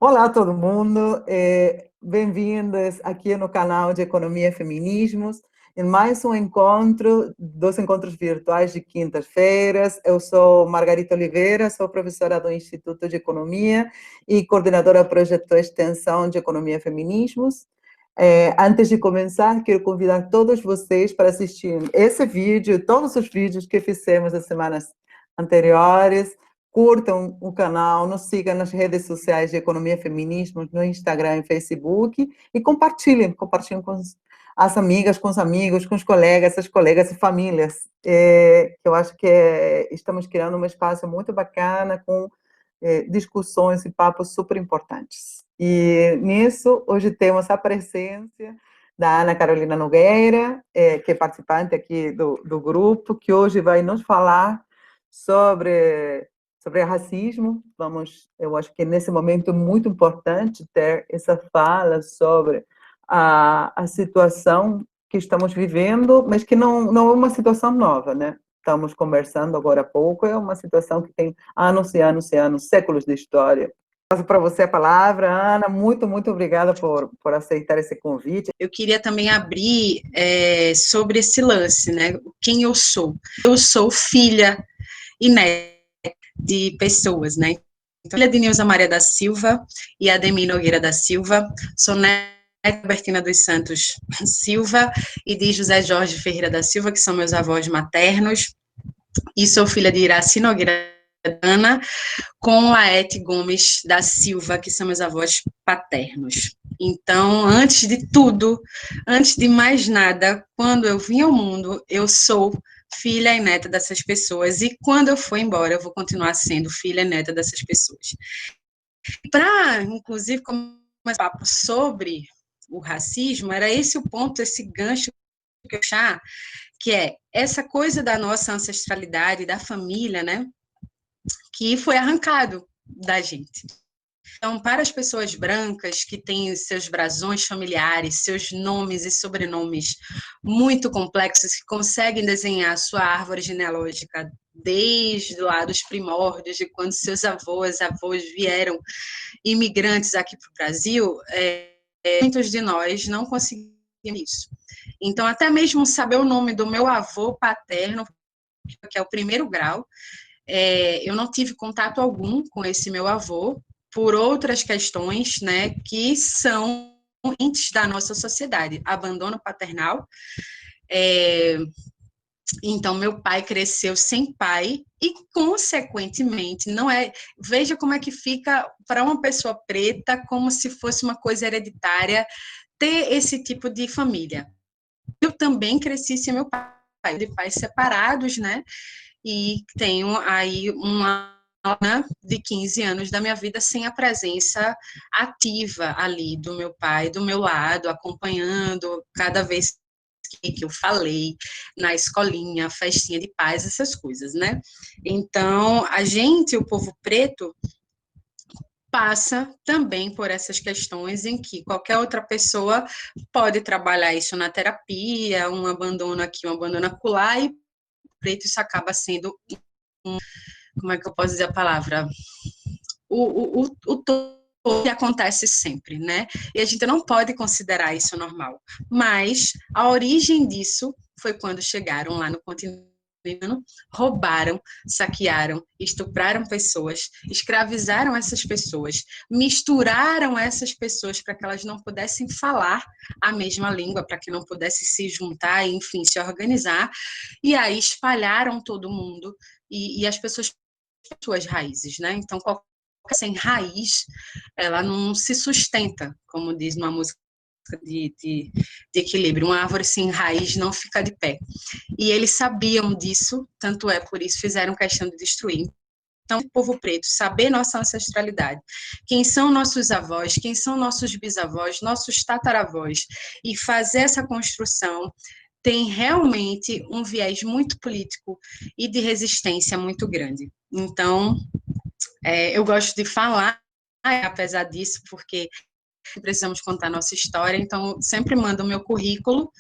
Olá, todo mundo. Bem-vindos aqui no canal de Economia e Feminismos, em mais um encontro, dos encontros virtuais de quintas-feiras. Eu sou Margarita Oliveira, sou professora do Instituto de Economia e coordenadora do projeto de extensão de Economia e Feminismos. Antes de começar, quero convidar todos vocês para assistir esse vídeo e todos os vídeos que fizemos nas semanas anteriores. Curtam o canal, nos sigam nas redes sociais de Economia e Feminismo, no Instagram e Facebook, e compartilhem com as amigas, com os amigos, com os colegas, as colegas e famílias. Eu acho que estamos criando um espaço muito bacana, com discussões e papos super importantes. E nisso, hoje temos a presença da Ana Carolina Nogueira, que é participante aqui do grupo, que hoje vai nos falar sobre racismo. Eu acho que nesse momento é muito importante ter essa fala sobre a situação que estamos vivendo, mas que não é uma situação nova, né? Estamos conversando agora há pouco, é uma situação que tem anos e anos e anos, séculos de história. Passo para você a palavra, Ana. Muito, muito obrigada por aceitar esse convite. Eu queria também abrir sobre esse lance, né? Quem eu sou? Eu sou filha e neta de pessoas, né? Então, filha de Nilza Maria da Silva e Ademir Nogueira da Silva. Sou neta de Bertina dos Santos Silva e de José Jorge Ferreira da Silva, que são meus avós maternos. E sou filha de Iraci Nogueira Ana, com Laete Gomes da Silva, que são meus avós paternos. Então, antes de tudo, antes de mais nada, quando eu vim ao mundo, eu sou filha e neta dessas pessoas, e quando eu for embora, eu vou continuar sendo filha e neta dessas pessoas. Para, inclusive, começar um papo sobre o racismo, era esse o ponto, esse gancho que eu achar, que é essa coisa da nossa ancestralidade, da família, né, que foi arrancado da gente. Então, para as pessoas brancas que têm seus brasões familiares, seus nomes e sobrenomes muito complexos, que conseguem desenhar sua árvore genealógica desde lá dos primórdios, de quando seus avós vieram imigrantes aqui para o Brasil, muitos de nós não conseguimos isso. Então, até mesmo saber o nome do meu avô paterno, que é o primeiro grau, eu não tive contato algum com esse meu avô, por outras questões, né, que são entes da nossa sociedade, abandono paternal. Então, meu pai cresceu sem pai e, consequentemente, não é. Veja como é que fica para uma pessoa preta, como se fosse uma coisa hereditária, ter esse tipo de família. Eu também cresci sem meu pai, de pais separados, né? E tenho aí uma de 15 anos da minha vida sem a presença ativa ali do meu pai, do meu lado, acompanhando cada vez que eu falei, na escolinha, festinha de paz, essas coisas, né? Então, a gente, o povo preto, passa também por essas questões em que qualquer outra pessoa pode trabalhar isso na terapia, um abandono aqui, um abandono acolá, e preto isso acaba sendo como é que eu posso dizer a palavra? O que acontece sempre, né? E a gente não pode considerar isso normal. Mas a origem disso foi quando chegaram lá no continente, roubaram, saquearam, estupraram pessoas, escravizaram essas pessoas, misturaram essas pessoas para que elas não pudessem falar a mesma língua, para que não pudessem se juntar, enfim, se organizar, e aí espalharam todo mundo, e as pessoas suas raízes, né? Então, qualquer sem raiz, ela não se sustenta, como diz uma música de equilíbrio. Uma árvore sem raiz não fica de pé. E eles sabiam disso, tanto é por isso fizeram questão de destruir. Então, o povo preto, saber nossa ancestralidade, quem são nossos avós, quem são nossos bisavós, nossos tataravós, e fazer essa construção tem realmente um viés muito político e de resistência muito grande. Então, eu gosto de falar, apesar disso, porque precisamos contar nossa história, então sempre mando o meu currículo,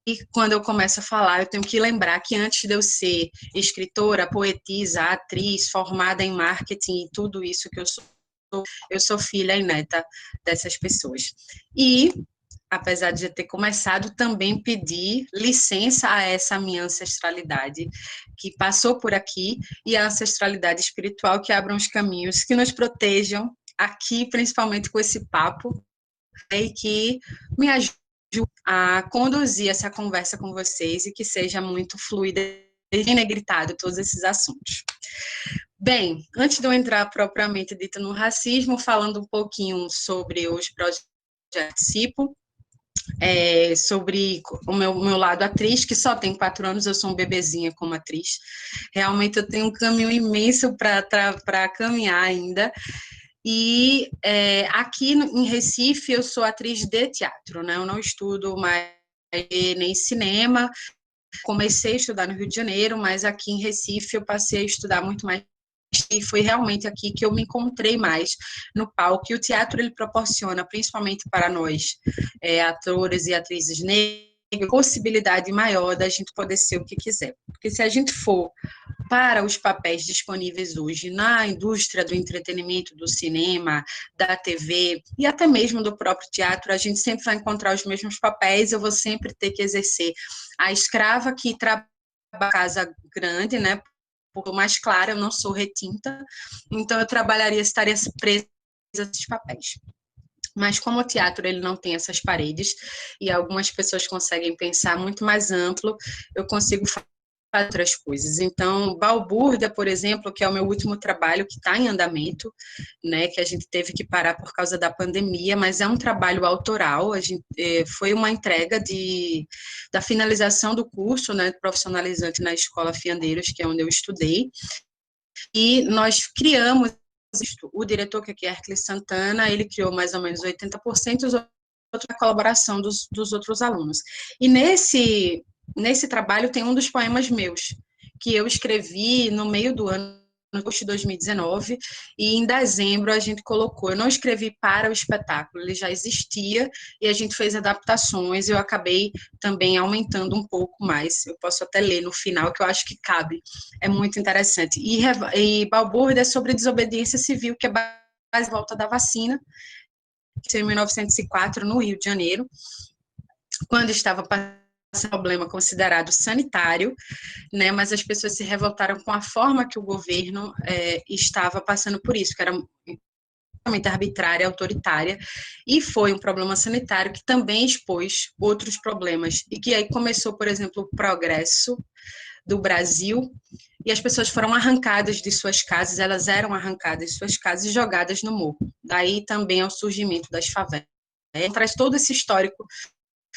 e quando eu começo a falar, eu tenho que lembrar que antes de eu ser escritora, poetisa, atriz, formada em marketing e tudo isso que eu sou eu sou filha e neta dessas pessoas. E, apesar de já ter começado, também pedi licença a essa minha ancestralidade que passou por aqui e a ancestralidade espiritual que abram os caminhos, que nos protejam aqui, principalmente com esse papo, e que me ajude a conduzir essa conversa com vocês e que seja muito fluida e negritado todos esses assuntos. Bem, antes de eu entrar propriamente dito no racismo, falando um pouquinho sobre os projetos que participo, sobre o meu lado atriz, que só tem 4 anos, eu sou um bebezinha como atriz. Realmente eu tenho um caminho imenso para caminhar ainda. E aqui em Recife eu sou atriz de teatro, né? Eu não estudo mais nem cinema. Comecei a estudar no Rio de Janeiro, mas aqui em Recife eu passei a estudar muito mais e foi realmente aqui que eu me encontrei mais no palco. E o teatro ele proporciona, principalmente para nós, atores e atrizes negras, possibilidade maior da gente poder ser o que quiser. Porque se a gente for para os papéis disponíveis hoje na indústria do entretenimento, do cinema, da TV e até mesmo do próprio teatro, a gente sempre vai encontrar os mesmos papéis, eu vou sempre ter que exercer a escrava que trabalha na casa grande, né? Por mais clara, eu não sou retinta, então eu estaria presa a esses papéis. Mas como o teatro ele não tem essas paredes e algumas pessoas conseguem pensar muito mais amplo, eu consigo fazer outras coisas. Então, Balbúrdia, por exemplo, que é o meu último trabalho que está em andamento, né, que a gente teve que parar por causa da pandemia, mas é um trabalho autoral. Foi uma entrega da finalização do curso, né, profissionalizante na Escola Fiandeiros, que é onde eu estudei, e nós criamos o diretor, que é Hercules Santana, ele criou mais ou menos 80%, os outros a colaboração dos outros alunos. E nesse trabalho tem um dos poemas meus, que eu escrevi no meio do ano, no agosto de 2019, e em dezembro a gente colocou. Eu não escrevi para o espetáculo, ele já existia, e a gente fez adaptações, eu acabei também aumentando um pouco mais. Eu posso até ler no final, que eu acho que cabe. É muito interessante. E Balbúrdia é sobre desobediência civil, que é a volta da vacina, que em 1904, no Rio de Janeiro, quando estava passando um problema considerado sanitário, né, mas as pessoas se revoltaram com a forma que o governo estava passando por isso, que era totalmente arbitrária, autoritária, e foi um problema sanitário que também expôs outros problemas, e que aí começou, por exemplo, o progresso do Brasil, e as pessoas foram arrancadas de suas casas, elas eram arrancadas de suas casas e jogadas no morro. Daí também é o surgimento das favelas. Traz todo esse histórico.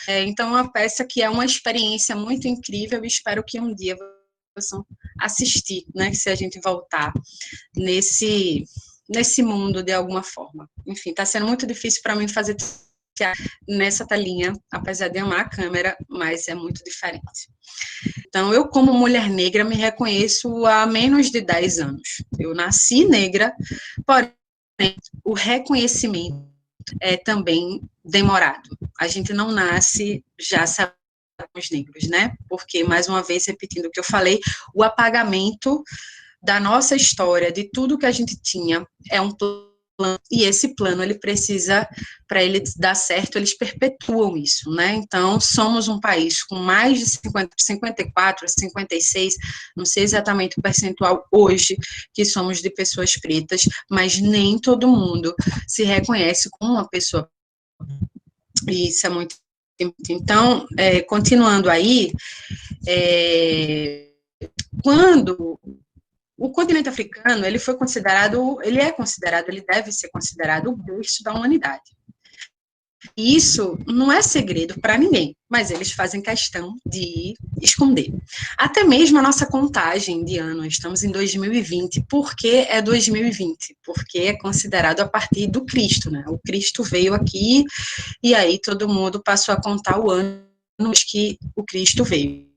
Então, é uma peça que é uma experiência muito incrível e espero que um dia possam assistir, né, se a gente voltar nesse mundo de alguma forma. Enfim, está sendo muito difícil para mim fazer teatro nessa telinha, apesar de amar a câmera, mas é muito diferente. Então, eu, como mulher negra, me reconheço há menos de 10 anos. Eu nasci negra, porém, o reconhecimento é também demorado. A gente não nasce já sabendo os negros, né? Porque, mais uma vez, repetindo o que eu falei, o apagamento da nossa história, de tudo que a gente tinha, é um plano, e esse plano, ele precisa, para ele dar certo, eles perpetuam isso, né? Então, somos um país com mais de 54, 56, não sei exatamente o percentual hoje, que somos de pessoas pretas, mas nem todo mundo se reconhece como uma pessoa. E isso é muito. Então, continuando aí, quando o continente africano, ele deve ser considerado o berço da humanidade. E isso não é segredo para ninguém, mas eles fazem questão de esconder. Até mesmo a nossa contagem de ano, estamos em 2020. Por que é 2020? Porque é considerado a partir do Cristo, né? O Cristo veio aqui e aí todo mundo passou a contar o ano que o Cristo veio.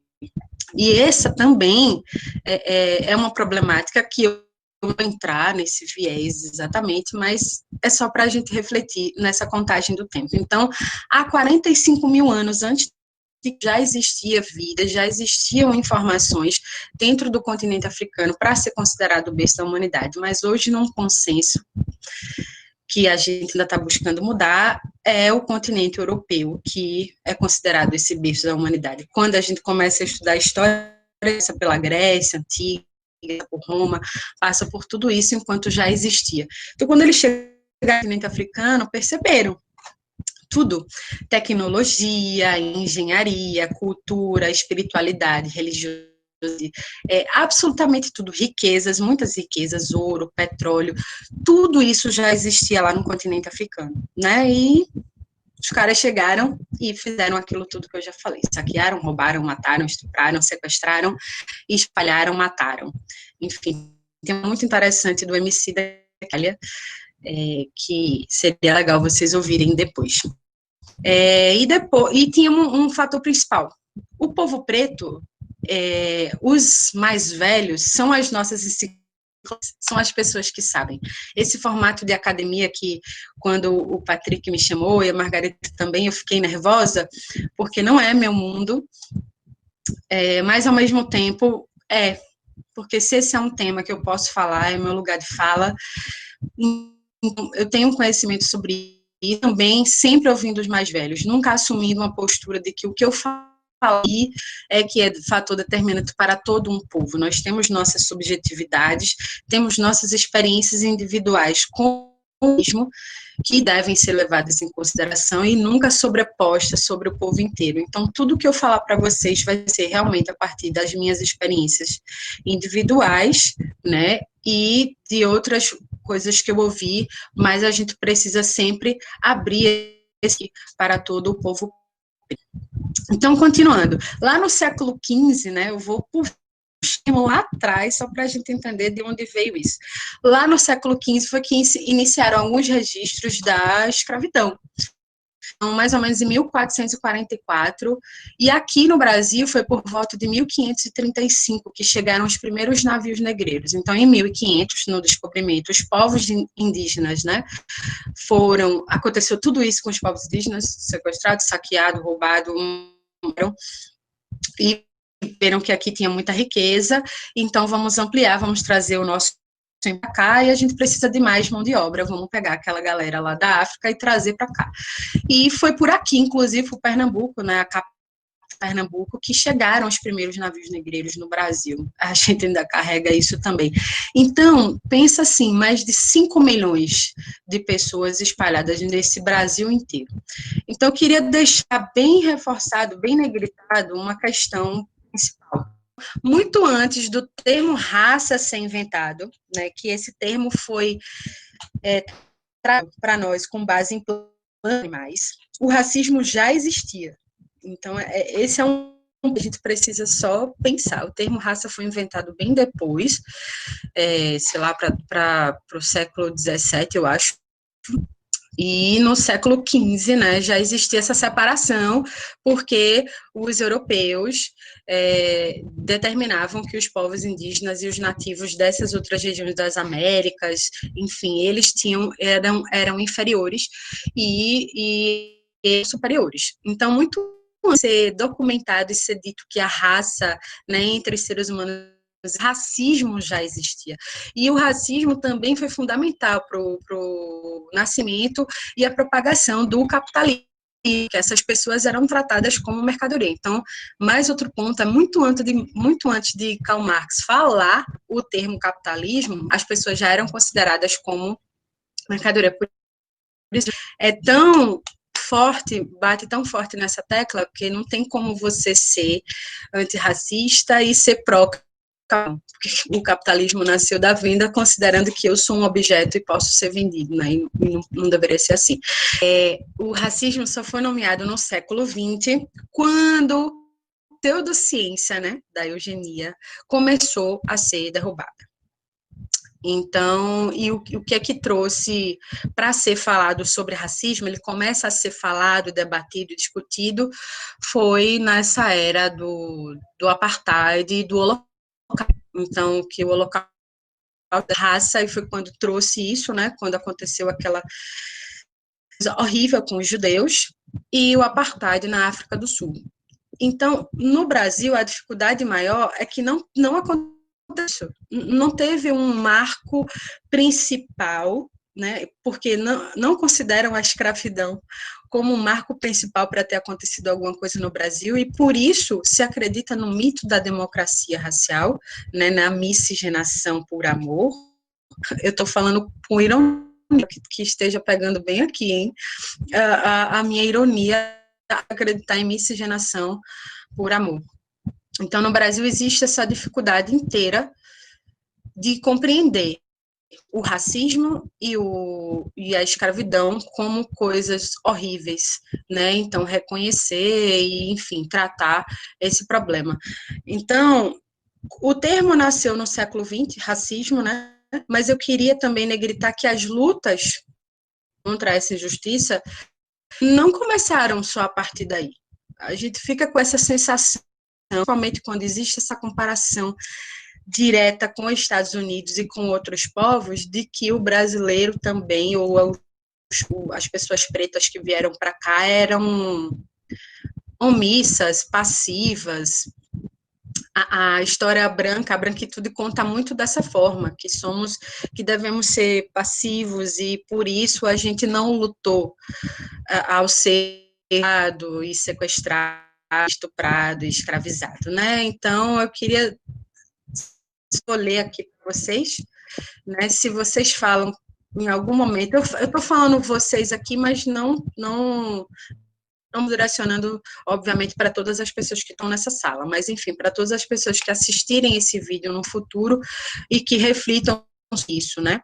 E essa também é uma problemática que eu vou entrar nesse viés exatamente, mas é só para a gente refletir nessa contagem do tempo. Então, há 45 mil anos antes que já existia vida, já existiam informações dentro do continente africano para ser considerado o berço da humanidade, mas hoje, num consenso que a gente ainda está buscando mudar, é o continente europeu que é considerado esse berço da humanidade. Quando a gente começa a estudar a história, passa pela Grécia Antiga, por Roma, passa por tudo isso enquanto já existia. Então, quando eles chegaram no continente africano, perceberam tudo, tecnologia, engenharia, cultura, espiritualidade, religião, absolutamente tudo, riquezas, muitas riquezas, ouro, petróleo, tudo isso já existia lá no continente africano, né, e os caras chegaram e fizeram aquilo tudo que eu já falei, saquearam, roubaram, mataram, estupraram, sequestraram, espalharam, mataram, enfim, tem muito interessante do MC da Itália, que seria legal vocês ouvirem depois. E tinha um fator principal. O povo preto, os mais velhos, são as nossas enciclopédias, são as pessoas que sabem. Esse formato de academia que, quando o Patrick me chamou, e a Margareta também, eu fiquei nervosa, porque não é meu mundo, mas, ao mesmo tempo, porque se esse é um tema que eu posso falar, é meu lugar de fala, eu tenho um conhecimento sobre isso, e também sempre ouvindo os mais velhos, nunca assumindo uma postura de que o que eu falo é que é fator determinante para todo um povo. Nós temos nossas subjetividades, temos nossas experiências individuais com o mesmo, que devem ser levadas em consideração e nunca sobrepostas sobre o povo inteiro. Então, tudo que eu falar para vocês vai ser realmente a partir das minhas experiências individuais, né, e de outras coisas que eu ouvi, mas a gente precisa sempre abrir esse para todo o povo. Então, continuando, lá no século XV, né, eu vou puxar lá atrás, só para a gente entender de onde veio isso. Lá no século XV foi que iniciaram alguns registros da escravidão. Então, mais ou menos em 1444, e aqui no Brasil foi por volta de 1535 que chegaram os primeiros navios negreiros. Então, em 1500, no descobrimento, os povos indígenas, né, aconteceu tudo isso com os povos indígenas, sequestrados, saqueados, roubados, e viram que aqui tinha muita riqueza, então vamos ampliar, vamos trazer o nosso para cá, e a gente precisa de mais mão de obra, vamos pegar aquela galera lá da África e trazer para cá. E foi por aqui, inclusive, o Pernambuco, né, a capital de Pernambuco, que chegaram os primeiros navios negreiros no Brasil. A gente ainda carrega isso também. Então, pensa assim, mais de 5 milhões de pessoas espalhadas nesse Brasil inteiro. Então, eu queria deixar bem reforçado, bem negritado, uma questão principal. Muito antes do termo raça ser inventado, né, que esse termo foi para nós com base em animais, o racismo já existia. Então, esse é um que a gente precisa só pensar. O termo raça foi inventado bem depois, sei lá, para o século XVII, eu acho. E no século XV, né, já existia essa separação, porque os europeus determinavam que os povos indígenas e os nativos dessas outras regiões das Américas, enfim, eles eram inferiores e superiores. Então, muito ser documentado e ser dito que a raça, né, entre os seres humanos, racismo já existia. E o racismo também foi fundamental para o nascimento e a propagação do capitalismo, que essas pessoas eram tratadas como mercadoria. Então, mais outro ponto, muito antes de Karl Marx falar o termo capitalismo, as pessoas já eram consideradas como mercadoria. Por isso, bate tão forte nessa tecla, porque não tem como você ser antirracista e ser pró. O capitalismo nasceu da venda, considerando que eu sou um objeto e posso ser vendido, né? E não deveria ser assim. O racismo só foi nomeado no século XX, quando a pseudociência, né, da eugenia começou a ser derrubada. Então, e o que é que trouxe para ser falado sobre racismo? Ele começa a ser falado, debatido, discutido, foi nessa era do apartheid e do holocausto. Então, que o holocausto da raça, e foi quando trouxe isso, né, quando aconteceu aquela coisa horrível com os judeus, e o apartheid na África do Sul. Então, no Brasil, a dificuldade maior é que não aconteceu, não teve um marco principal, né, porque não consideram a escravidão como um marco principal para ter acontecido alguma coisa no Brasil, e por isso se acredita no mito da democracia racial, né, na miscigenação por amor. Eu estou falando com ironia, que esteja pegando bem aqui, hein? A minha ironia é acreditar em miscigenação por amor. Então, no Brasil existe essa dificuldade inteira de compreender o racismo e a escravidão como coisas horríveis, né? Então, reconhecer e, enfim, tratar esse problema. Então, o termo nasceu no século XX, racismo, né? Mas eu queria também negritar que as lutas contra essa injustiça não começaram só a partir daí. A gente fica com essa sensação, principalmente quando existe essa comparação direta com os Estados Unidos e com outros povos, de que o brasileiro também, ou as pessoas pretas que vieram para cá, eram omissas, passivas. A história branca, a branquitude conta muito dessa forma, que devemos ser passivos e por isso a gente não lutou ao ser e sequestrado, estuprado, escravizado, né? Então eu queria escolher aqui para vocês, né? Se vocês falam em algum momento, eu estou falando vocês aqui, mas não direcionando, obviamente, para todas as pessoas que estão nessa sala, mas, enfim, para todas as pessoas que assistirem esse vídeo no futuro e que reflitam isso, né?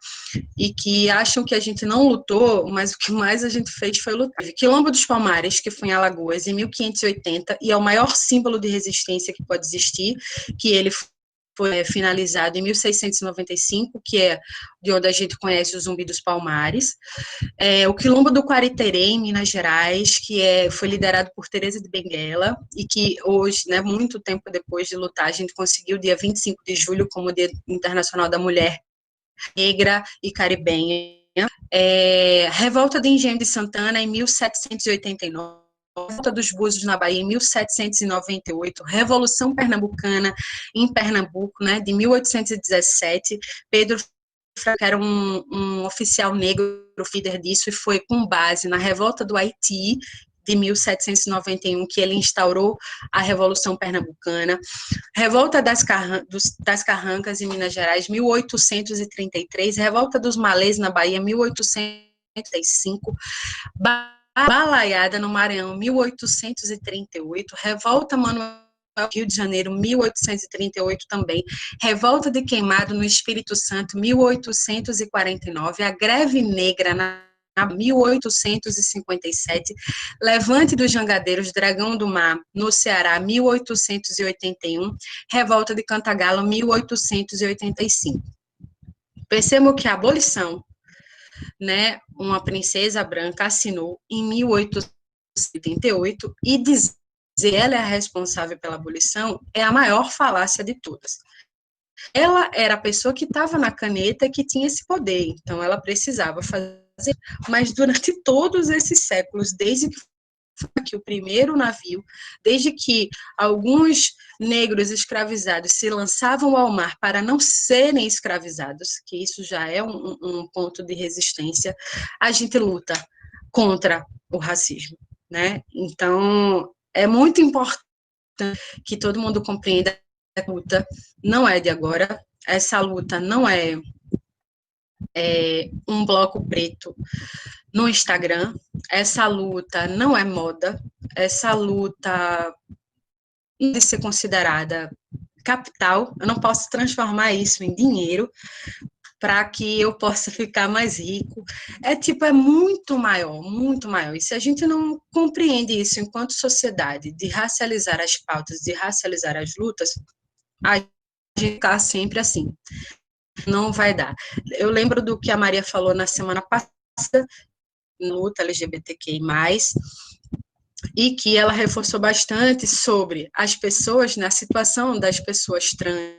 E que acham que a gente não lutou, mas o que mais a gente fez foi lutar. Quilombo dos Palmares, que foi em Alagoas, em 1580, e é o maior símbolo de resistência que pode existir, que ele foi finalizado em 1695, que é de onde a gente conhece o Zumbi dos Palmares. O Quilombo do Quariterê, em Minas Gerais, que foi liderado por Teresa de Benguela, e que hoje, né, muito tempo depois de lutar, a gente conseguiu o dia 25 de julho como Dia Internacional da Mulher Negra e Caribenha. Revolta de Engenho de Santana, em 1789. Revolta dos Búzios na Bahia, em 1798, Revolução Pernambucana, em Pernambuco, né, de 1817, Pedro, que era um oficial negro, líder disso, e foi com base na Revolta do Haiti, de 1791, que ele instaurou a Revolução Pernambucana. Revolta das Carrancas, em Minas Gerais, 1833, Revolta dos Malês, na Bahia, 1835, Balaiada, no Maranhão, 1838, Revolta Manuel, Rio de Janeiro, 1838 também, Revolta de Queimado, no Espírito Santo, 1849, a Greve Negra, na 1857, Levante dos Jangadeiros, Dragão do Mar, no Ceará, 1881, Revolta de Cantagalo, 1885. Percebam que a abolição, né, uma princesa branca assinou em 1888 e dizer que ela é a responsável pela abolição é a maior falácia de todas. Ela era a pessoa que estava na caneta, que tinha esse poder, então ela precisava fazer, mas durante todos esses séculos, desde que o primeiro navio, desde que alguns negros escravizados se lançavam ao mar para não serem escravizados, que isso já é um ponto de resistência, a gente luta contra o racismo, né? Então, é muito importante que todo mundo compreenda que a luta não é de agora, essa luta não é um bloco preto no Instagram, essa luta não é moda, essa luta deve ser considerada capital, eu não posso transformar isso em dinheiro para que eu possa ficar mais rico, é muito maior, e se a gente não compreende isso enquanto sociedade, de racializar as pautas, de racializar as lutas, a gente ficar sempre assim, não vai dar. Eu lembro do que a Maria falou na semana passada, luta LGBTQI+, e que ela reforçou bastante sobre as pessoas, na situação das pessoas trans,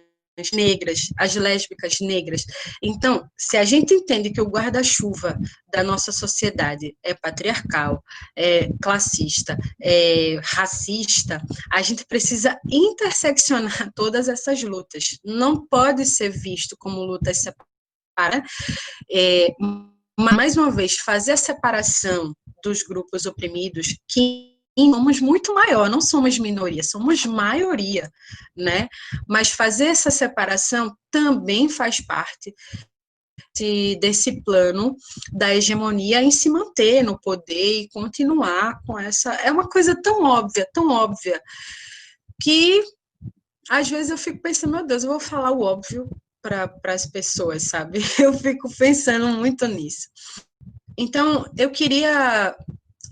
negras, as lésbicas negras. Então, se a gente entende que o guarda-chuva da nossa sociedade é patriarcal, é classista, é racista, a gente precisa interseccionar todas essas lutas. Não pode ser visto como lutas separadas. Mais uma vez, fazer a separação dos grupos oprimidos, que somos muito maior, não somos minoria, somos maioria, né? Mas fazer essa separação também faz parte desse plano da hegemonia em se manter no poder e continuar com essa... É uma coisa tão óbvia, que às vezes eu fico pensando, meu Deus, eu vou falar o óbvio para as pessoas, sabe? Eu fico pensando muito nisso. Então, eu queria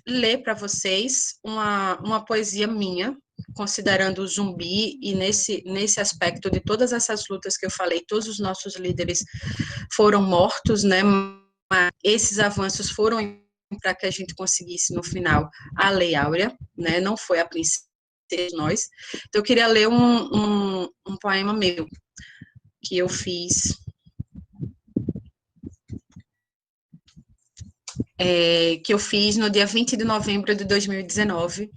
ler para vocês uma poesia minha, considerando o zumbi, e nesse aspecto de todas essas lutas que eu falei, todos os nossos líderes foram mortos, né? Mas esses avanços foram para que a gente conseguisse, no final, a Lei Áurea, né? Não foi a princesa de nós. Então, eu queria ler um poema meu, que eu fiz... que eu fiz no dia 20 de novembro de 2019,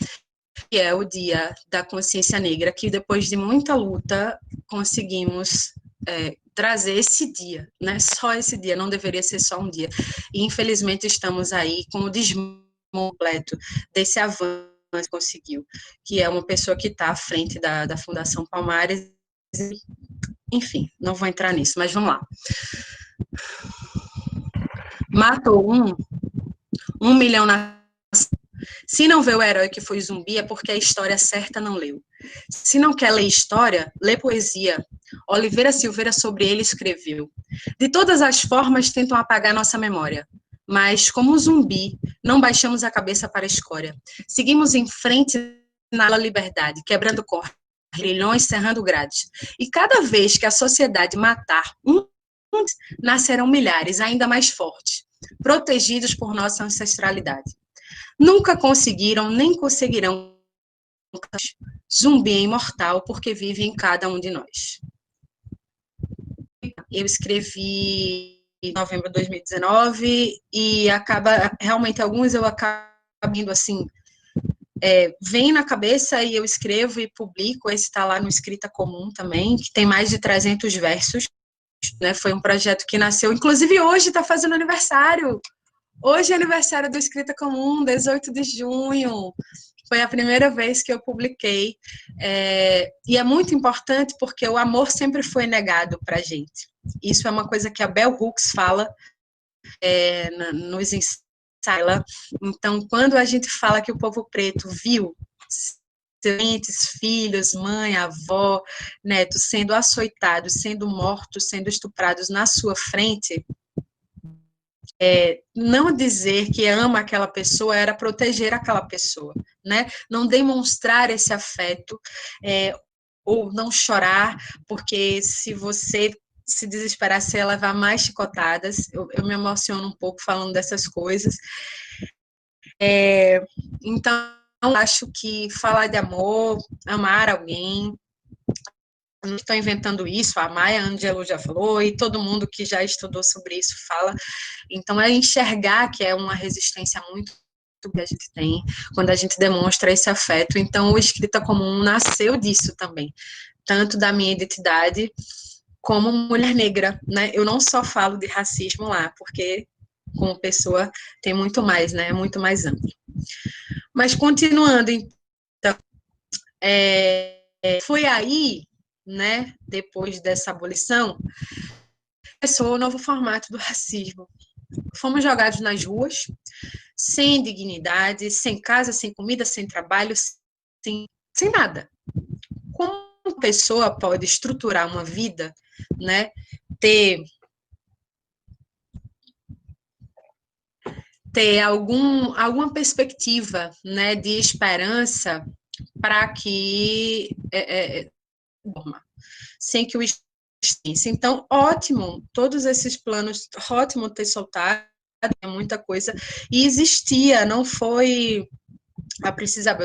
que é o Dia da Consciência Negra, que depois de muita luta conseguimos trazer esse dia, né? Só esse dia, não deveria ser só um dia. E infelizmente estamos aí com o desmonte completo desse avanço que conseguiu, que é uma pessoa que está à frente da Fundação Palmares. Enfim, não vou entrar nisso, mas vamos lá. Matou um milhão na... Se não vê o herói que foi zumbi, é porque a história certa não leu. Se não quer ler história, lê poesia. Oliveira Silveira sobre ele escreveu. De todas as formas tentam apagar nossa memória. Mas, como um zumbi, não baixamos a cabeça para a escória. Seguimos em frente na liberdade, quebrando grilhões, serrando grades. E cada vez que a sociedade matar nascerão milhares, ainda mais fortes, protegidos por nossa ancestralidade. Nunca conseguiram, nem conseguirão. Zumbi é imortal porque vive em cada um de nós. Eu escrevi em novembro de 2019 e acaba, realmente, alguns eu acabo indo assim, vem na cabeça e eu escrevo e publico. Esse está lá no Escrita Comum também, que tem mais de 300 versos, né? Foi um projeto que nasceu, inclusive hoje está fazendo aniversário. Hoje é aniversário do Escrita Comum, 18 de junho. Foi a primeira vez que eu publiquei. E é muito importante porque o amor sempre foi negado para a gente. Isso é uma coisa que a Bell Hooks fala nos ensaios. Então, quando a gente fala que o povo preto viu seus filhos, mãe, avó, netos sendo açoitados, sendo mortos, sendo estuprados na sua frente, não dizer que ama aquela pessoa era proteger aquela pessoa, né? Não demonstrar esse afeto, ou não chorar, porque se você se desesperar, você ia levar mais chicotadas. Eu me emociono um pouco falando dessas coisas. Então, acho que falar de amor, amar alguém, não estou inventando isso, a Maya Angelou já falou, e todo mundo que já estudou sobre isso fala. Então, é enxergar que é uma resistência muito que a gente tem quando a gente demonstra esse afeto. Então, o Escrita Comum nasceu disso também, tanto da minha identidade como mulher negra, né? Eu não só falo de racismo lá, porque como pessoa tem muito mais, né? É muito mais amplo. Mas continuando, então, foi aí, né? Depois dessa abolição, começou o novo formato do racismo. Fomos jogados nas ruas, sem dignidade, sem casa, sem comida, sem trabalho, sem nada. Como uma pessoa pode estruturar uma vida, né? Ter alguma perspectiva, né, de esperança para que sem que o então, ótimo, todos esses planos, ótimo ter soltado, muita coisa, e existia, não foi a precisar,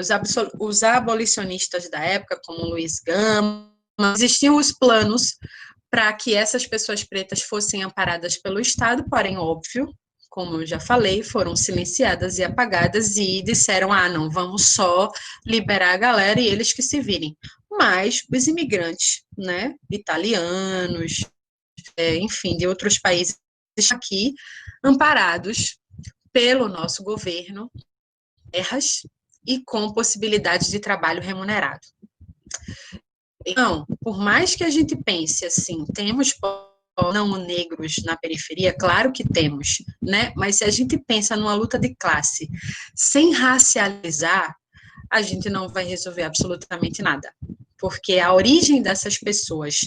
os abolicionistas da época, como Luiz Gama, existiam os planos para que essas pessoas pretas fossem amparadas pelo Estado, porém, óbvio, como eu já falei, foram silenciadas e apagadas e disseram, não, vamos só liberar a galera e eles que se virem. Mas os imigrantes, né, italianos, enfim, de outros países aqui, amparados pelo nosso governo, terras e com possibilidades de trabalho remunerado. Então, por mais que a gente pense assim, temos não negros na periferia, claro que temos, né? Mas se a gente pensa numa luta de classe sem racializar, a gente não vai resolver absolutamente nada. Porque a origem dessas pessoas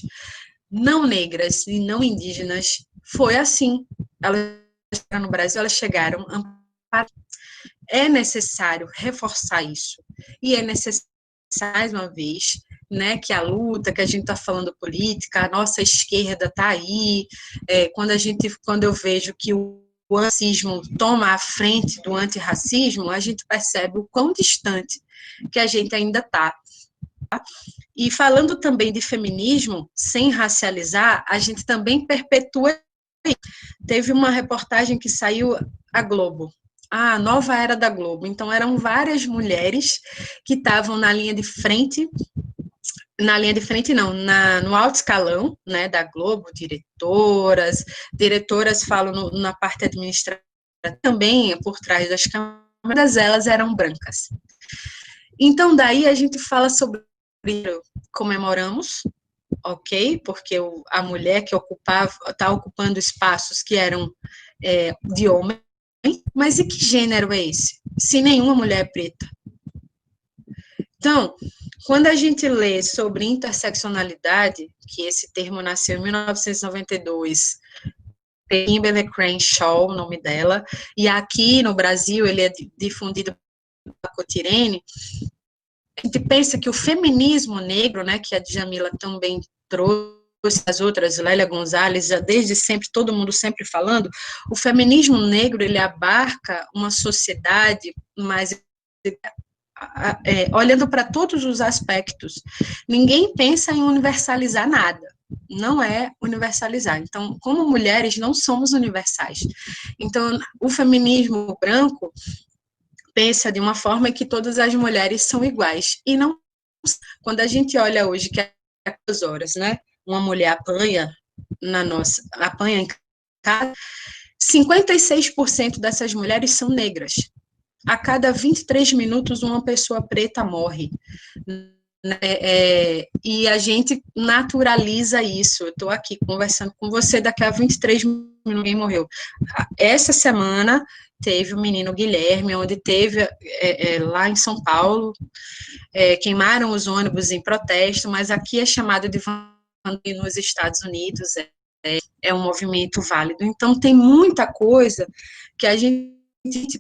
não negras e não indígenas foi assim. Elas chegaram no Brasil, elas chegaram amparadas. É necessário reforçar isso. E é necessário, mais uma vez, né, que a luta, que a gente está falando política, a nossa esquerda está aí, quando eu vejo que o racismo toma a frente do antirracismo, a gente percebe o quão distante que a gente ainda está. E falando também de feminismo, sem racializar, a gente também perpetua. Teve uma reportagem que saiu a Globo, a nova era da Globo. Então, eram várias mulheres que estavam na linha de frente não, no alto escalão, né, da Globo, diretoras falam na parte administrativa, também por trás das câmeras, elas eram brancas. Então, daí a gente fala sobre, comemoramos, ok, porque a mulher que está ocupando espaços que eram de homem, mas e que gênero é esse? Se nenhuma mulher é preta. Então, quando a gente lê sobre interseccionalidade, que esse termo nasceu em 1992, Kimberly Crenshaw, o nome dela, e aqui no Brasil ele é difundido pela Cotirene, a gente pensa que o feminismo negro, né, que a Djamila também trouxe, as outras, Lélia Gonzalez, já desde sempre, todo mundo sempre falando, o feminismo negro, ele abarca uma sociedade mais olhando para todos os aspectos. Ninguém pensa em universalizar nada, não é universalizar. Então, como mulheres, não somos universais. Então, o feminismo branco pensa de uma forma que todas as mulheres são iguais, e não. Quando a gente olha hoje que é 2 horas, né, uma mulher apanha em casa, 56% dessas mulheres são negras. A cada 23 minutos, uma pessoa preta morre. E a gente naturaliza isso. Eu estou aqui conversando com você, daqui a 23 minutos ninguém morreu. Essa semana teve o menino Guilherme, onde teve, lá em São Paulo, queimaram os ônibus em protesto, mas aqui é chamado de vandalismo nos Estados Unidos, é um movimento válido. Então, tem muita coisa que a gente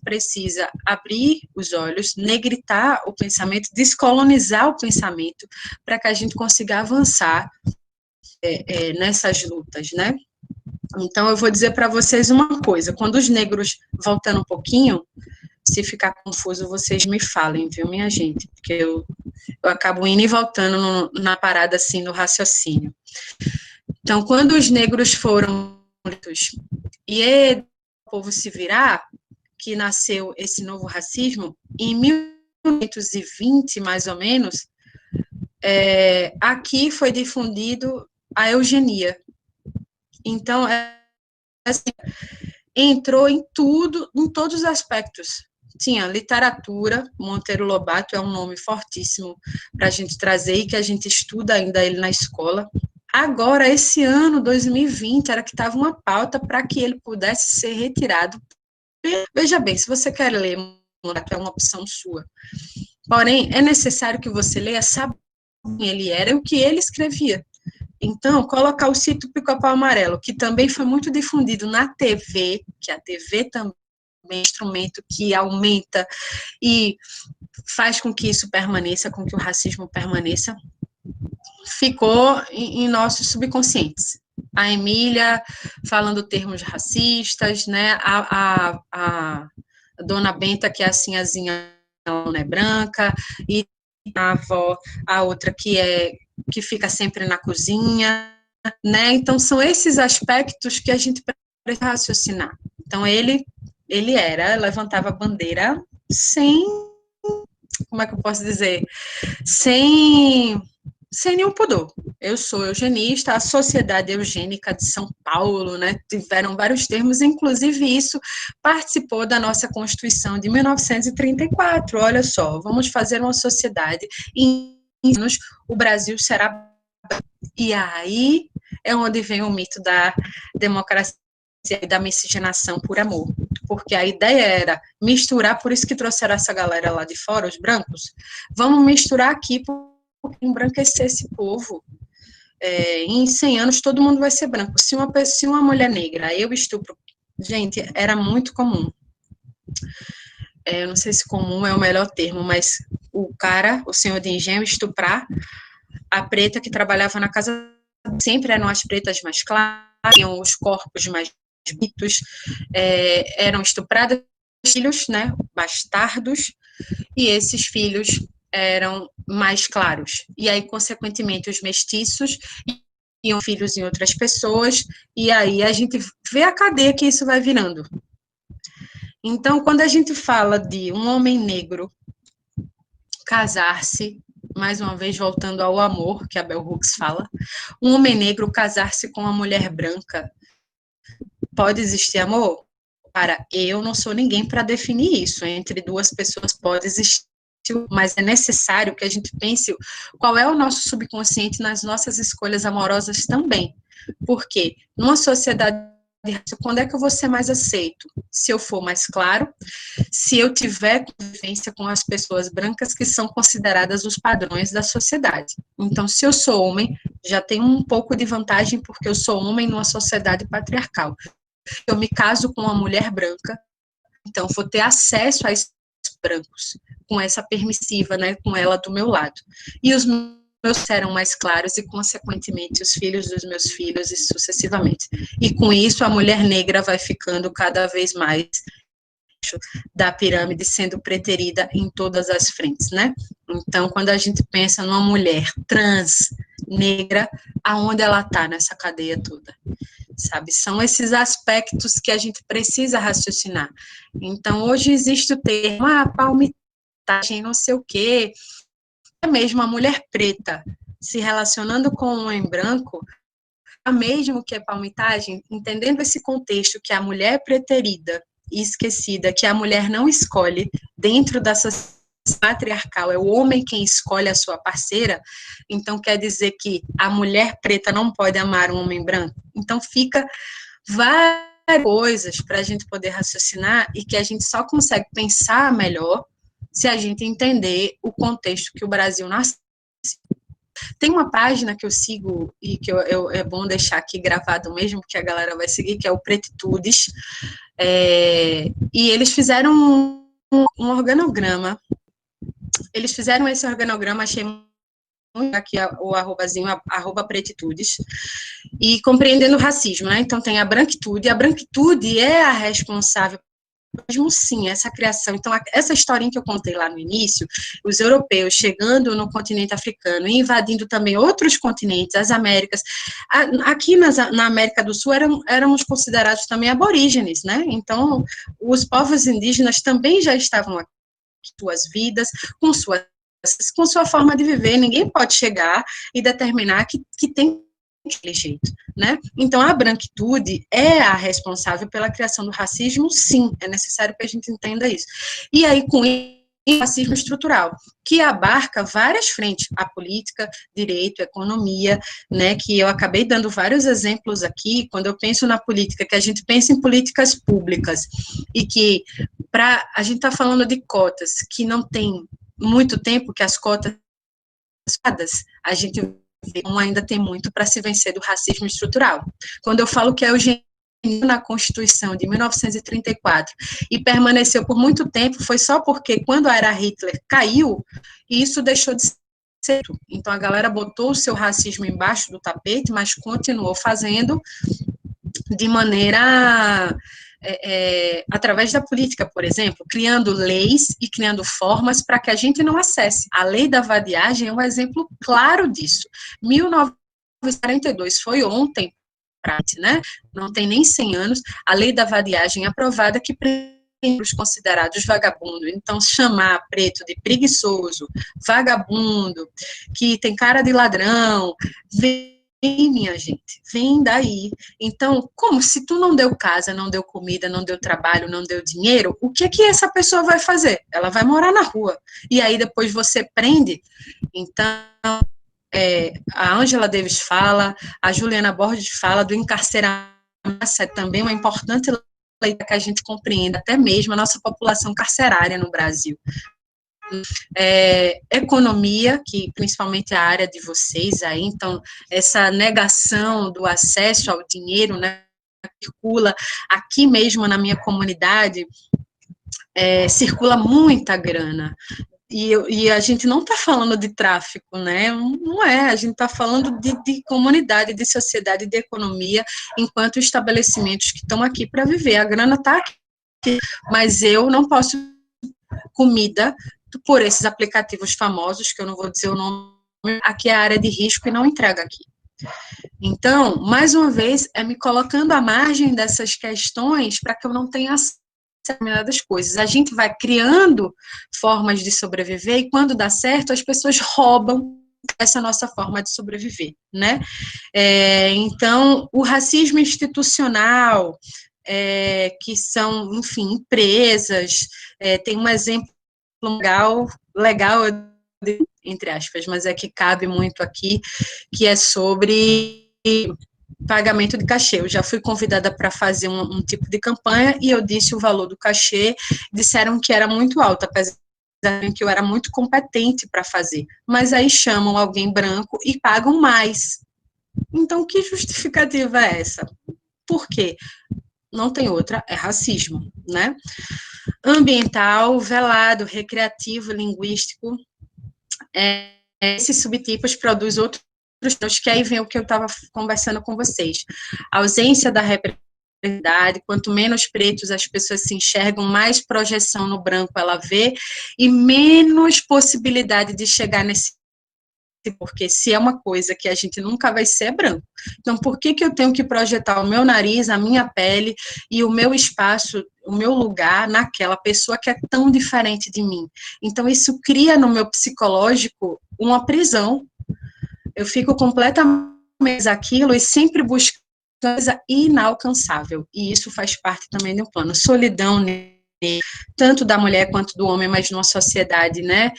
precisa abrir os olhos, negritar o pensamento, descolonizar o pensamento, para que a gente consiga avançar nessas lutas, né? Então, eu vou dizer para vocês uma coisa, quando os negros, voltando um pouquinho, se ficar confuso, vocês me falem, viu, minha gente? Porque eu acabo indo e voltando na parada, assim, no raciocínio. Então, quando os negros foram e o povo se virar, que nasceu esse novo racismo, em 1920, mais ou menos, aqui foi difundido a eugenia. Então, assim, entrou em tudo, em todos os aspectos. Tinha literatura, Monteiro Lobato é um nome fortíssimo para a gente trazer e que a gente estuda ainda ele na escola. Agora, esse ano, 2020, era que estava uma pauta para que ele pudesse ser retirado. Veja bem, se você quer ler, é uma opção sua. Porém, é necessário que você leia, sabe quem ele era e o que ele escrevia. Então, colocar o Sítio Pica-Pau Amarelo, que também foi muito difundido na TV, que a TV também é um instrumento que aumenta e faz com que isso permaneça, com que o racismo permaneça, ficou em nossos subconscientes. A Emília falando termos racistas, né? A dona Benta, que é a sinhazinha, não é branca, e a avó, a outra que é que fica sempre na cozinha, né? Então, são esses aspectos que a gente precisa raciocinar. Então, ele levantava a bandeira sem, como é que eu posso dizer? Sem nenhum pudor. Eu sou eugenista, a Sociedade Eugênica de São Paulo, né, tiveram vários termos, inclusive isso participou da nossa Constituição de 1934. Olha só, vamos fazer uma sociedade e em anos o Brasil será... E aí é onde vem o mito da democracia e da miscigenação por amor. Porque a ideia era misturar, por isso que trouxeram essa galera lá de fora, os brancos, vamos misturar aqui porque embranquecer esse povo. Em 100 anos todo mundo vai ser branco. Se uma mulher negra, eu estupro, gente, era muito comum. Eu não sei se comum é o melhor termo, mas o senhor de engenho, estuprar a preta que trabalhava na casa, sempre eram as pretas mais claras, tinham os corpos mais bonitos, eram estupradas, filhos, né, bastardos, e esses filhos eram mais claros. E aí, consequentemente, os mestiços tinham filhos em outras pessoas, e aí a gente vê a cadeia que isso vai virando. Então, quando a gente fala de um homem negro casar-se, mais uma vez voltando ao amor, que a Bell Hooks fala, um homem negro casar-se com uma mulher branca, pode existir amor? Para, eu não sou ninguém para definir isso, entre duas pessoas pode existir, mas é necessário que a gente pense qual é o nosso subconsciente nas nossas escolhas amorosas também, porque numa sociedade, quando é que eu vou ser mais aceito? Se eu for mais claro, se eu tiver convivência com as pessoas brancas que são consideradas os padrões da sociedade. Então, se eu sou homem, já tenho um pouco de vantagem porque eu sou homem numa sociedade patriarcal. Eu me caso com uma mulher branca, então vou ter acesso a esses brancos, com essa permissiva, né, com ela do meu lado. E os meus serão mais claros e, consequentemente, os filhos dos meus filhos e sucessivamente. E com isso, a mulher negra vai ficando cada vez mais da pirâmide, sendo preterida em todas as frentes, né? Então, quando a gente pensa numa mulher trans, negra, aonde ela está nessa cadeia toda? Sabe, são esses aspectos que a gente precisa raciocinar. Então, hoje existe o termo, palmitagem, não sei o quê, é mesmo a mulher preta se relacionando com um homem branco, mesmo que é palmitagem, entendendo esse contexto que a mulher é preterida e esquecida, que a mulher não escolhe dentro da sociedade patriarcal, é o homem quem escolhe a sua parceira, então quer dizer que a mulher preta não pode amar um homem branco. Então fica várias coisas para a gente poder raciocinar e que a gente só consegue pensar melhor se a gente entender o contexto que o Brasil nasceu. Tem uma página que eu sigo e que é bom deixar aqui gravado mesmo, que a galera vai seguir, que é o Pretitudes, e eles fizeram um organograma. Eles fizeram esse organograma, achei muito aqui o arrobazinho, @pretitudes, e compreendendo o racismo, né? Então tem a branquitude é a responsável mesmo sim, essa criação. Então, essa historinha que eu contei lá no início, os europeus chegando no continente africano e invadindo também outros continentes, as Américas. Aqui na América do Sul éramos considerados também aborígenes, né? Então, os povos indígenas também já estavam aqui, suas vidas, com sua forma de viver. Ninguém pode chegar e determinar que tem daquele jeito, né? Então, a branquitude é a responsável pela criação do racismo, sim, é necessário que a gente entenda isso. E aí, com isso, racismo estrutural, que abarca várias frentes, a política, direito, economia, né, que eu acabei dando vários exemplos aqui, quando eu penso na política, que a gente pensa em políticas públicas, e que, a gente está falando de cotas, que não tem muito tempo que as cotas, a gente ainda tem muito para se vencer do racismo estrutural. Quando eu falo que a eugenia na Constituição de 1934 e permaneceu por muito tempo, foi só porque quando a era Hitler caiu, isso deixou de ser. Então a galera botou o seu racismo embaixo do tapete, mas continuou fazendo de maneira através da política, por exemplo, criando leis e criando formas para que a gente não acesse. A lei da vadiagem é um exemplo claro disso. 1942 foi ontem, né? Não tem nem 100 anos, a lei da vadiagem aprovada que os considerados vagabundos. Então, chamar preto de preguiçoso, vagabundo, que tem cara de ladrão, vem, minha gente, vem daí. Então, como se tu não deu casa, não deu comida, não deu trabalho, não deu dinheiro, o que que essa pessoa vai fazer? Ela vai morar na rua. E aí depois você prende. Então, a Angela Davis fala, a Juliana Borges fala do encarceramento, é também uma importante lei que a gente compreenda até mesmo a nossa população carcerária no Brasil. Economia, que principalmente é a área de vocês aí, então, essa negação do acesso ao dinheiro, né, circula aqui mesmo na minha comunidade, circula muita grana. E a gente não está falando de tráfico, né? Não é, a gente está falando de comunidade, de sociedade, de economia, enquanto estabelecimentos que estão aqui para viver. A grana está aqui, mas eu não posso comida por esses aplicativos famosos, que eu não vou dizer o nome, aqui é a área de risco e não entrega aqui. Então, mais uma vez, me colocando à margem dessas questões para que eu não tenha acesso a determinadas coisas. A gente vai criando formas de sobreviver e quando dá certo, as pessoas roubam essa nossa forma de sobreviver, né? Então, o racismo institucional, que são, enfim, empresas, tem um exemplo legal, entre aspas, mas que cabe muito aqui, que é sobre pagamento de cachê. Eu já fui convidada para fazer um tipo de campanha e eu disse o valor do cachê, disseram que era muito alto, apesar de que eu era muito competente para fazer, mas aí chamam alguém branco e pagam mais. Então, que justificativa é essa? Por quê? Não tem outra, é racismo, né? Ambiental, velado, recreativo, linguístico, esses subtipos produz outros, que aí vem o que eu estava conversando com vocês. A ausência da representatividade, quanto menos pretos as pessoas se enxergam, mais projeção no branco ela vê, e menos possibilidade de chegar nesse, porque se é uma coisa que a gente nunca vai ser, é branco. Então, por que eu tenho que projetar o meu nariz, a minha pele e o meu espaço, o meu lugar naquela pessoa que é tão diferente de mim? Então, isso cria no meu psicológico uma prisão. Eu fico completamente aquilo e sempre buscando coisa inalcançável. E isso faz parte também do plano. Solidão, tanto da mulher quanto do homem, mas numa sociedade, né,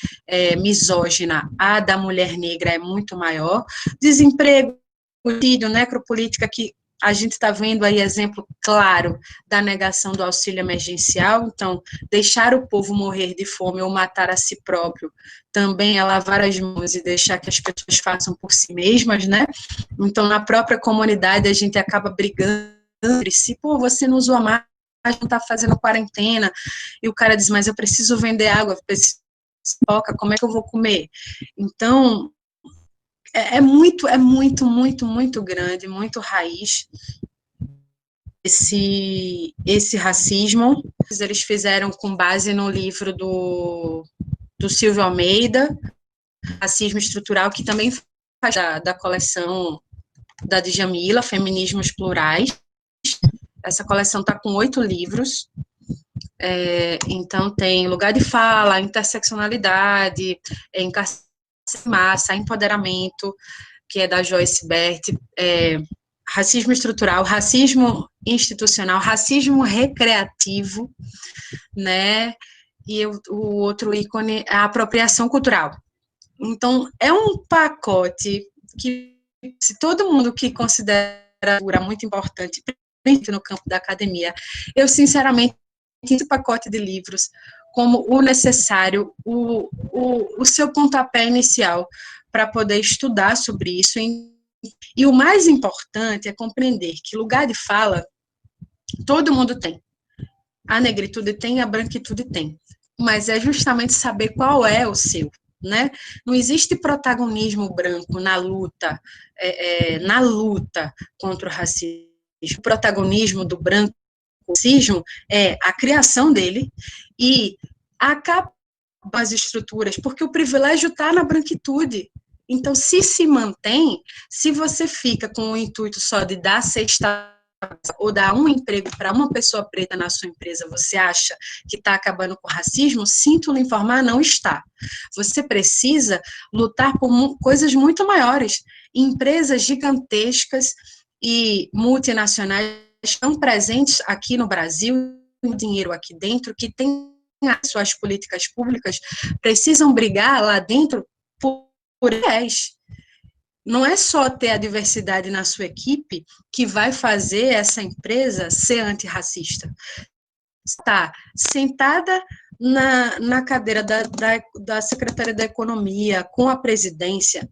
misógina, a da mulher negra é muito maior. Desemprego, necropolítica, que a gente está vendo aí exemplo claro da negação do auxílio emergencial. Então, deixar o povo morrer de fome ou matar a si próprio também é lavar as mãos e deixar que as pessoas façam por si mesmas, né? Então, na própria comunidade, a gente acaba brigando entre si, pô, você não usou a máscara, não está fazendo quarentena, e o cara diz, mas eu preciso vender água, preciso de pipoca, como é que eu vou comer? Então, muito grande, muito raiz esse racismo. Eles fizeram com base no livro do Silvio Almeida, Racismo Estrutural, que também faz da coleção da Djamila, Feminismos Plurais. Essa coleção está com 8 livros. Então, tem lugar de fala, interseccionalidade, massa, empoderamento, que é da Joyce Bert, racismo estrutural, racismo institucional, racismo recreativo, né? E o outro ícone é a apropriação cultural. Então, é um pacote que, se todo mundo que considera muito importante, principalmente no campo da academia, eu, sinceramente, esse pacote de livros como o necessário, o seu pontapé inicial para poder estudar sobre isso. E o mais importante é compreender que lugar de fala todo mundo tem. A negritude tem, a branquitude tem. Mas é justamente saber qual é o seu, né? Não existe protagonismo branco na luta contra o racismo. O protagonismo do branco racismo é a criação dele e acabar com as estruturas, porque o privilégio está na branquitude. Então, se mantém, se você fica com o intuito só de dar cesta ou dar um emprego para uma pessoa preta na sua empresa, você acha que está acabando com o racismo? Sinto lhe informar, não está. Você precisa lutar por coisas muito maiores. Empresas gigantescas e multinacionais estão presentes aqui no Brasil, o dinheiro aqui dentro, que tem as suas políticas públicas, precisam brigar lá dentro por eles. Não é só ter a diversidade na sua equipe que vai fazer essa empresa ser antirracista. Está sentada na cadeira da Secretaria da Economia, com a presidência,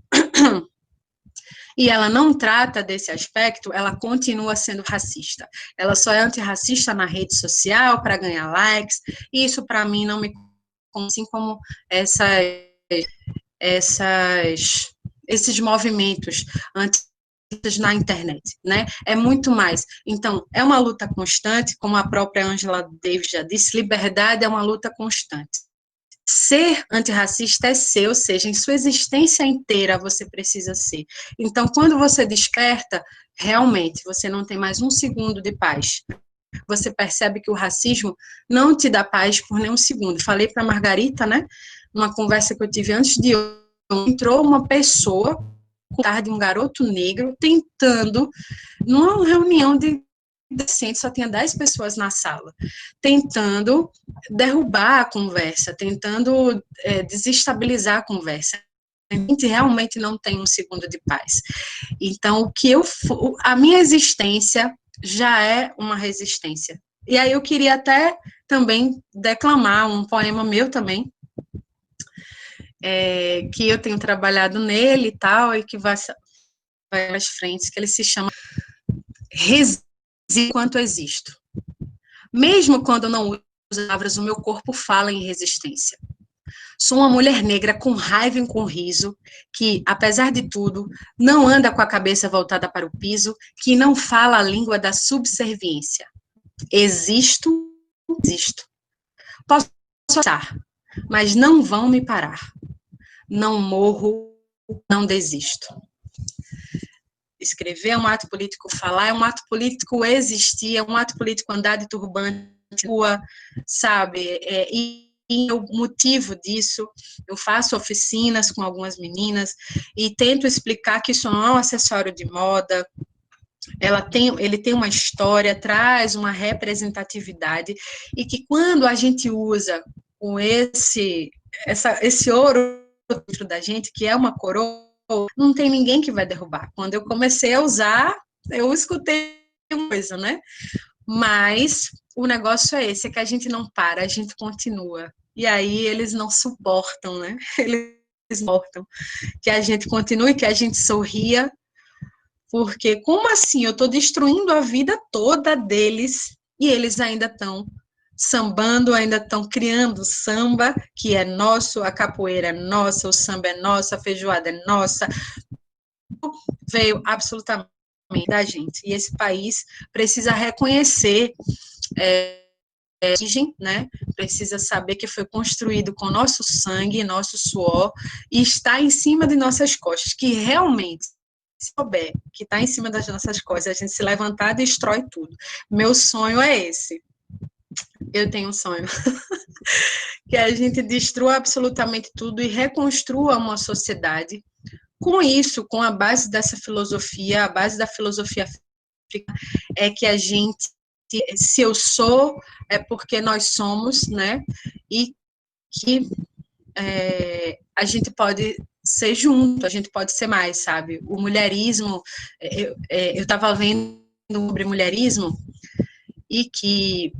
e ela não trata desse aspecto, ela continua sendo racista. Ela só é antirracista na rede social para ganhar likes, e isso para mim não me assim como esses movimentos antirracistas na internet, né? É muito mais. Então, é uma luta constante, como a própria Angela Davis já disse, liberdade é uma luta constante. Ser antirracista é ser, ou seja, em sua existência inteira você precisa ser. Então, quando você desperta, realmente, você não tem mais um segundo de paz. Você percebe que o racismo não te dá paz por nenhum segundo. Falei para a Margarita, né, numa conversa que eu tive antes de hoje, entrou uma pessoa, com tarde, um garoto negro, tentando, numa reunião de decente, só tinha 10 pessoas na sala, tentando derrubar a conversa, tentando desestabilizar a conversa. A gente realmente não tem um segundo de paz. Então, a minha existência já é uma resistência. E aí eu queria até também declamar um poema meu também, que eu tenho trabalhado nele e tal, e que vai às frentes, que ele se chama Resisto enquanto existo. Mesmo quando não uso palavras, o meu corpo fala em resistência. Sou uma mulher negra com raiva e com riso, que, apesar de tudo, não anda com a cabeça voltada para o piso, que não fala a língua da subserviência. Existo. Posso passar, mas não vão me parar. Não morro, não desisto. Escrever é um ato político, falar é um ato político, existir é um ato político, andar de turbante, rua, sabe? E o motivo disso, eu faço oficinas com algumas meninas e tento explicar que isso não é um acessório de moda, ele tem uma história, traz uma representatividade, e que quando a gente usa com esse ouro dentro da gente, que é uma coroa, não tem ninguém que vai derrubar. Quando eu comecei a usar, eu escutei uma coisa, né? Mas o negócio é esse, é que a gente não para, a gente continua. E aí eles não suportam, né? Eles suportam que a gente continue, que a gente sorria, porque como assim? Eu estou destruindo a vida toda deles e eles ainda estão sambando, ainda estão criando samba, que é nosso, a capoeira é nossa, o samba é nosso, a feijoada é nossa. Veio absolutamente da gente. E esse país precisa reconhecer origem, né? Precisa saber que foi construído com nosso sangue, nosso suor, e está em cima de nossas costas, que realmente, se souber que está em cima das nossas costas, a gente se levantar, destrói tudo. Meu sonho é esse. Eu tenho um sonho. Que a gente destrua absolutamente tudo e reconstrua uma sociedade. Com isso, com a base dessa filosofia, a base da filosofia africana, é que a gente, se eu sou, é porque nós somos, né? E que a gente pode ser junto, a gente pode ser mais, sabe? O mulherismo, eu estava vendo sobre mulherismo e que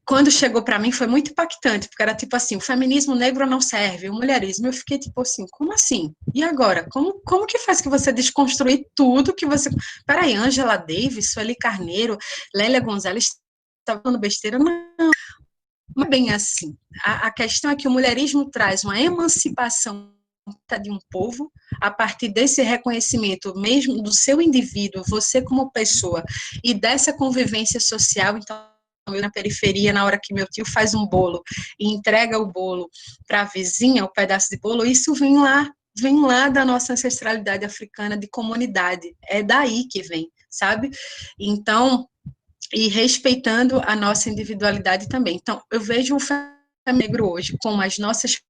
quando chegou para mim foi muito impactante, porque era tipo assim, o feminismo negro não serve, o mulherismo, eu fiquei tipo assim, como assim? E agora? Como que faz que você desconstruir tudo que você... Peraí, Angela Davis, Sueli Carneiro, Lélia Gonzalez, tá falando besteira? Não é bem assim. A questão é que o mulherismo traz uma emancipação de um povo, a partir desse reconhecimento mesmo do seu indivíduo, você como pessoa, e dessa convivência social. Então, eu na periferia, na hora que meu tio faz um bolo e entrega o bolo para a vizinha, o pedaço de bolo, isso vem lá da nossa ancestralidade africana de comunidade, é daí que vem, sabe? Então, e respeitando a nossa individualidade também. Então, eu vejo o feminino negro hoje como as nossas,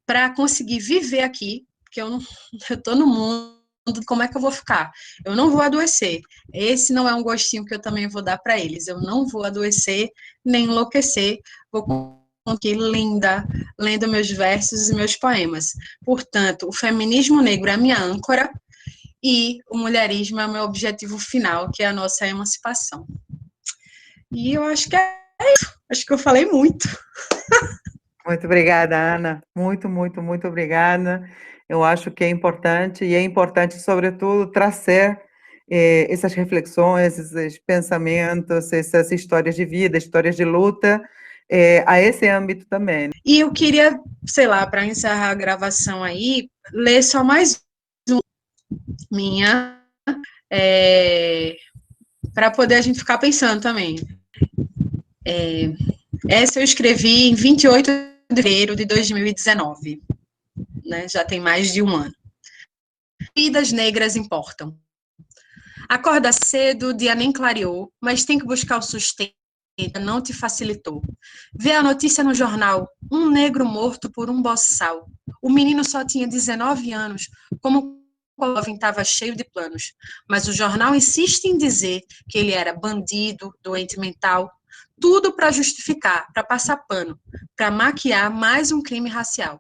para conseguir viver aqui, porque eu estou no mundo, como é que eu vou ficar? Eu não vou adoecer. Esse não é um gostinho que eu também vou dar para eles. Eu não vou adoecer nem enlouquecer. Vou aqui linda, lendo meus versos e meus poemas. Portanto, o feminismo negro é a minha âncora e o mulherismo é o meu objetivo final, que é a nossa emancipação. E eu acho que é isso. Acho que eu falei muito. Muito obrigada, Ana. Muito, muito, muito obrigada. Eu acho que é importante, e é importante, sobretudo, trazer essas reflexões, esses pensamentos, essas histórias de vida, histórias de luta, a esse âmbito também. E eu queria, sei lá, para encerrar a gravação aí, ler só mais uma minha, para poder a gente ficar pensando também. Essa eu escrevi em 28 de fevereiro de 2019, né? Já tem mais de um ano. Vidas negras importam. Acorda cedo, o dia nem clareou, mas tem que buscar o sustento, não te facilitou. Vê a notícia no jornal, um negro morto por um boçal. O menino só tinha 19 anos, como o jovem estava cheio de planos. Mas o jornal insiste em dizer que ele era bandido, doente mental, tudo para justificar, para passar pano, para maquiar mais um crime racial.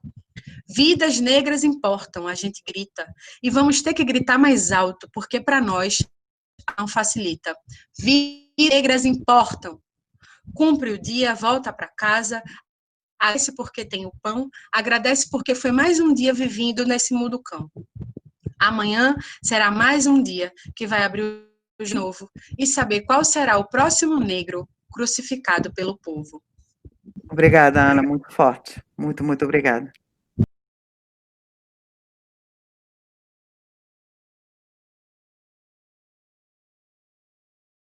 Vidas negras importam, a gente grita. E vamos ter que gritar mais alto, porque para nós não facilita. Vidas negras importam. Cumpre o dia, volta para casa, agradece porque tem o pão, agradece porque foi mais um dia vivendo nesse mundo cão. Amanhã será mais um dia que vai abrir de novo e saber qual será o próximo negro crucificado pelo povo. Obrigada, Ana, muito forte. Muito, muito obrigada.